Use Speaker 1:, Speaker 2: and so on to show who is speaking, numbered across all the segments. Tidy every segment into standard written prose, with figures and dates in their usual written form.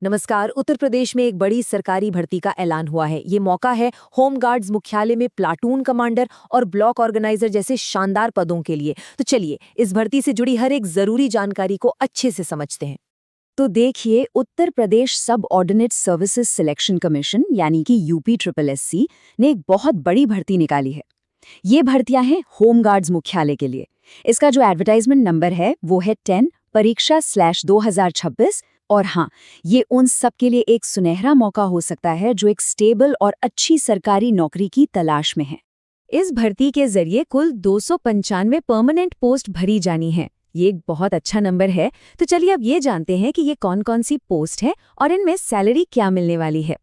Speaker 1: नमस्कार। उत्तर प्रदेश में एक बड़ी सरकारी भर्ती का ऐलान हुआ है। ये मौका है होम गार्ड्स मुख्यालय में प्लाटून कमांडर और ब्लॉक ऑर्गेनाइजर जैसे शानदार पदों के लिए। तो चलिए इस भर्ती से जुड़ी हर एक जरूरी जानकारी को अच्छे से समझते हैं।
Speaker 2: तो देखिए, उत्तर प्रदेश सब ऑर्डिनेट सर्विसेज सिलेक्शन कमीशन यानी कि UPSSC ने एक बहुत बड़ी भर्ती निकाली है। ये भर्तियां हैं होम गार्ड्स मुख्यालय के लिए। इसका जो एडवर्टाइजमेंट नंबर है वो है 10 परीक्षा/2026। और हाँ, ये उन सब के लिए एक सुनहरा मौका हो सकता है जो एक स्टेबल और अच्छी सरकारी नौकरी की तलाश में है।
Speaker 1: इस भर्ती के जरिए कुल 295 परमानेंट पोस्ट भरी जानी है। ये एक बहुत अच्छा नंबर है। तो चलिए अब ये जानते हैं कि ये कौन कौन सी पोस्ट है और इनमें सैलरी क्या मिलने वाली है।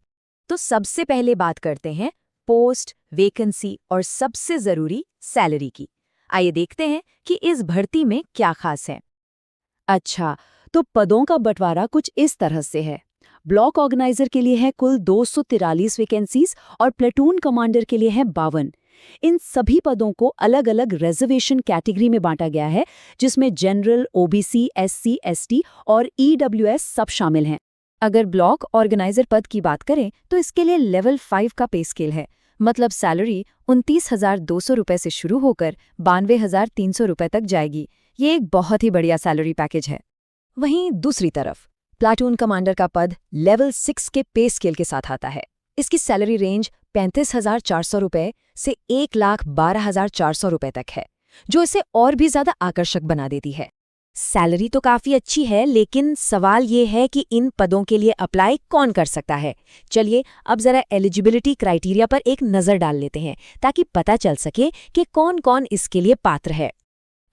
Speaker 1: तो सबसे पहले बात करते हैं पोस्ट, वैकेंसी और सबसे जरूरी सैलरी की। आइए देखते हैं कि इस भर्ती में क्या खास है।
Speaker 2: अच्छा, तो पदों का बंटवारा कुछ इस तरह से है। ब्लॉक ऑर्गेनाइजर के लिए है कुल 243 वैकेंसीज और प्लेटून कमांडर के लिए है 52। इन सभी पदों को अलग अलग रिजर्वेशन कैटेगरी में बांटा गया है, जिसमें जनरल, OBC, SC, ST और EWS सब शामिल हैं।
Speaker 1: अगर ब्लॉक ऑर्गेनाइजर पद की बात करें तो इसके लिए लेवल 5 का पे स्केल है। मतलब सैलरी 29,200 रुपये से शुरू होकर 92,300 रुपये तक जाएगी। ये एक बहुत ही बढ़िया सैलरी पैकेज है। वहीं दूसरी तरफ प्लाटून कमांडर का पद लेवल 6 के पे स्केल के साथ आता है। इसकी सैलरी रेंज 35,400 रुपये से 1,12,400 रुपये तक है, जो इसे और भी ज्यादा आकर्षक बना देती है। सैलरी तो काफी अच्छी है, लेकिन सवाल ये है कि इन पदों के लिए अप्लाई कौन कर सकता है। चलिए अब जरा एलिजिबिलिटी क्राइटेरिया पर एक नजर डाल लेते हैं, ताकि पता चल सके कि कौन कौन इसके लिए पात्र है।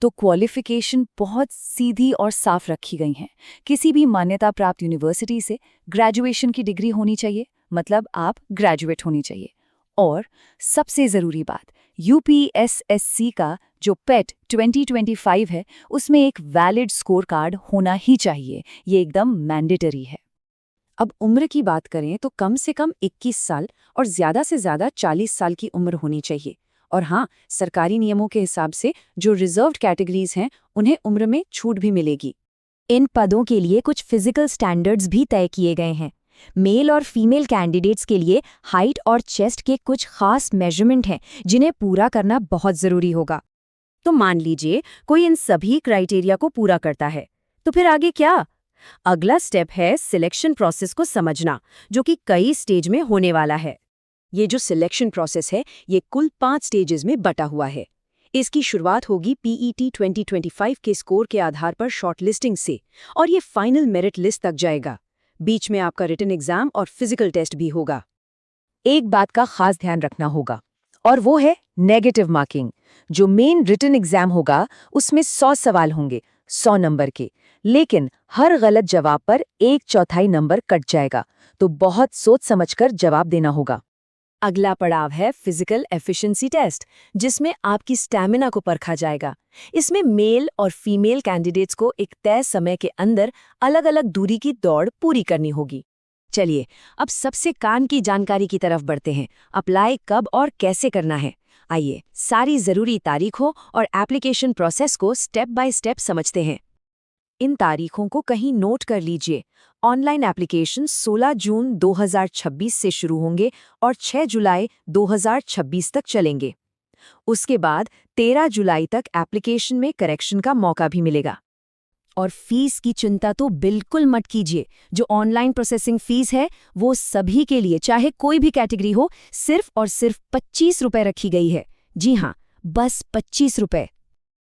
Speaker 2: तो क्वालिफिकेशन बहुत सीधी और साफ रखी गई हैं। किसी भी मान्यता प्राप्त यूनिवर्सिटी से ग्रेजुएशन की डिग्री होनी चाहिए, मतलब आप ग्रेजुएट होनी चाहिए। और सबसे ज़रूरी बात, UPSSC का जो PET 2025 है, उसमें एक वैलिड स्कोर कार्ड होना ही चाहिए। ये एकदम मैंडेटरी है। अब उम्र की बात करें तो कम से कम 21 साल और ज़्यादा से ज़्यादा 40 साल की उम्र होनी चाहिए। और हाँ, सरकारी नियमों के हिसाब से जो रिजर्व्ड कैटेगरीज हैं, उन्हें उम्र में छूट भी मिलेगी।
Speaker 1: इन पदों के लिए कुछ फिजिकल स्टैंडर्ड्स भी तय किए गए हैं। मेल और फीमेल कैंडिडेट्स के लिए हाइट और चेस्ट के कुछ खास मेजरमेंट हैं, जिन्हें पूरा करना बहुत ज़रूरी होगा। तो मान लीजिए कोई इन सभी क्राइटेरिया को पूरा करता है, तो फिर आगे क्या? अगला स्टेप है सिलेक्शन प्रोसेस को समझना, जो कि कई स्टेज में होने वाला है। ये जो सिलेक्शन प्रोसेस है, ये कुल 5 स्टेजेस में बटा हुआ है। इसकी शुरुआत होगी PET 2025 के स्कोर के आधार पर शॉर्टलिस्टिंग से, और ये फाइनल मेरिट लिस्ट तक जाएगा। बीच में आपका रिटन एग्जाम और फिजिकल टेस्ट भी होगा। एक बात का खास ध्यान रखना होगा, और वो है नेगेटिव मार्किंग। जो मेन रिटन एग्जाम होगा उसमें 100 सवाल होंगे, 100 नंबर के, लेकिन हर गलत जवाब पर 1/4 नंबर कट जाएगा। तो बहुत सोच समझकर जवाब देना होगा। अगला पड़ाव है फिजिकल एफिशिएंसी टेस्ट, जिसमें आपकी स्टैमिना को परखा जाएगा। इसमें मेल और फीमेल कैंडिडेट्स को एक तय समय के अंदर अलग अलग दूरी की दौड़ पूरी करनी होगी। चलिए अब सबसे कान की जानकारी की तरफ बढ़ते हैं। अप्लाई कब और कैसे करना है। आइए सारी जरूरी तारीखों और एप्लीकेशन प्रोसेस को स्टेप बाय स्टेप समझते हैं। इन तारीखों को कहीं नोट कर लीजिए। ऑनलाइन एप्लीकेशन 16 जून 2026 से शुरू होंगे और 6 जुलाई 2026 तक चलेंगे। उसके बाद 13 जुलाई तक एप्लीकेशन में करेक्शन का मौका भी मिलेगा। और फीस की चिंता तो बिल्कुल मत कीजिए। जो ऑनलाइन प्रोसेसिंग फीस है वो सभी के लिए, चाहे कोई भी कैटेगरी हो, सिर्फ और सिर्फ 25 रुपये रखी गई है। जी हाँ, बस 25 रुपये।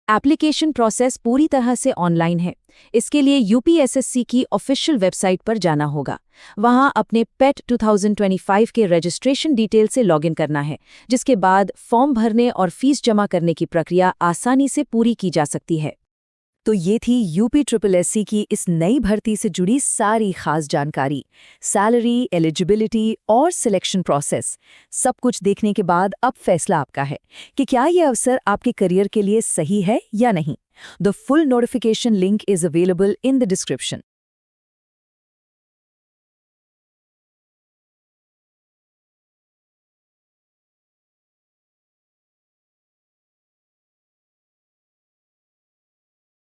Speaker 1: एप्लीकेशन प्रोसेस पूरी तरह से ऑनलाइन है। इसके लिए UPSSC की ऑफिशियल वेबसाइट पर जाना होगा। वहां अपने PET 2025 के रजिस्ट्रेशन डिटेल से लॉगिन करना है, जिसके बाद फॉर्म भरने और फीस जमा करने की प्रक्रिया आसानी से पूरी की जा सकती है। तो ये थी UPSSC की इस नई भर्ती से जुड़ी सारी खास जानकारी। सैलरी, एलिजिबिलिटी और सिलेक्शन प्रोसेस, सब कुछ देखने के बाद अब फैसला आपका है कि क्या ये अवसर आपके करियर के लिए सही है या नहीं। The full notification link is available in the description.